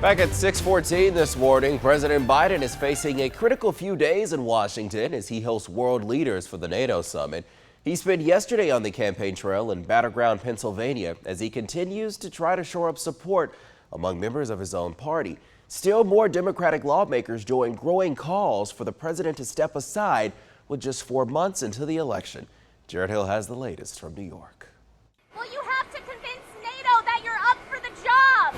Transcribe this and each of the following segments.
Back at 6:14 this morning, President Biden is facing a critical few days in Washington as he hosts world leaders for the NATO summit. He spent yesterday on the campaign trail in battleground Pennsylvania as he continues to try to shore up support among members of his own party. Still, more Democratic lawmakers join growing calls for the president to step aside with just 4 months until the election. Jared Hill has the latest from New York. Well, you have to convince NATO that you're up for the job.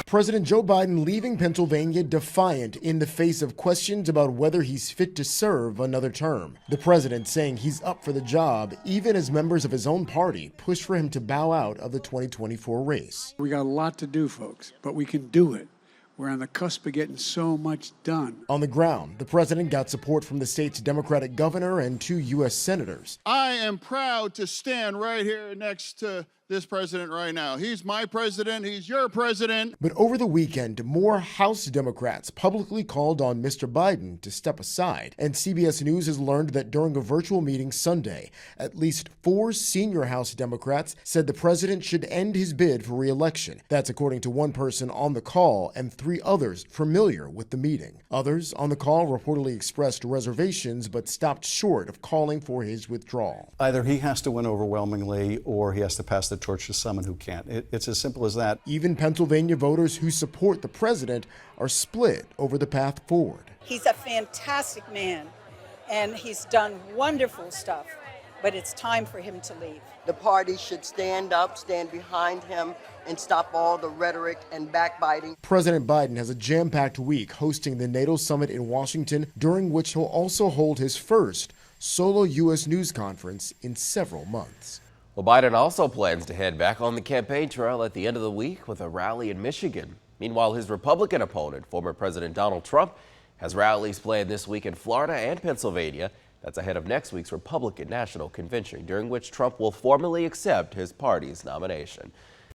President Joe Biden leaving Pennsylvania defiant in the face of questions about whether he's fit to serve another term. The president saying he's up for the job, even as members of his own party push for him to bow out of the 2024 race. We got a lot to do, folks, but we can do it. We're on the cusp of getting so much done. On the ground, the president got support from the state's Democratic governor and 2 U.S. senators. I am proud to stand right here next to this president right now. He's my president. He's your president. But over the weekend, more House Democrats publicly called on Mr. Biden to step aside. And CBS News has learned that during a virtual meeting Sunday, at least 4 senior House Democrats said the president should end his bid for re-election. That's according to one person on the call and 3 others familiar with the meeting. Others on the call reportedly expressed reservations but stopped short of calling for his withdrawal. Either he has to win overwhelmingly or he has to pass the torch to someone who can't. It's as simple as that. Even Pennsylvania voters who support the president are split over the path forward. He's a fantastic man, and he's done wonderful stuff, but it's time for him to leave. The party should stand up, stand behind him, and stop all the rhetoric and backbiting. President Biden has a jam-packed week hosting the NATO summit in Washington, during which he'll also hold his first solo U.S. news conference in several months. Well, Biden also plans to head back on the campaign trail at the end of the week with a rally in Michigan. Meanwhile, his Republican opponent, former President Donald Trump, has rallies planned this week in Florida and Pennsylvania. That's ahead of next week's Republican National Convention, during which Trump will formally accept his party's nomination.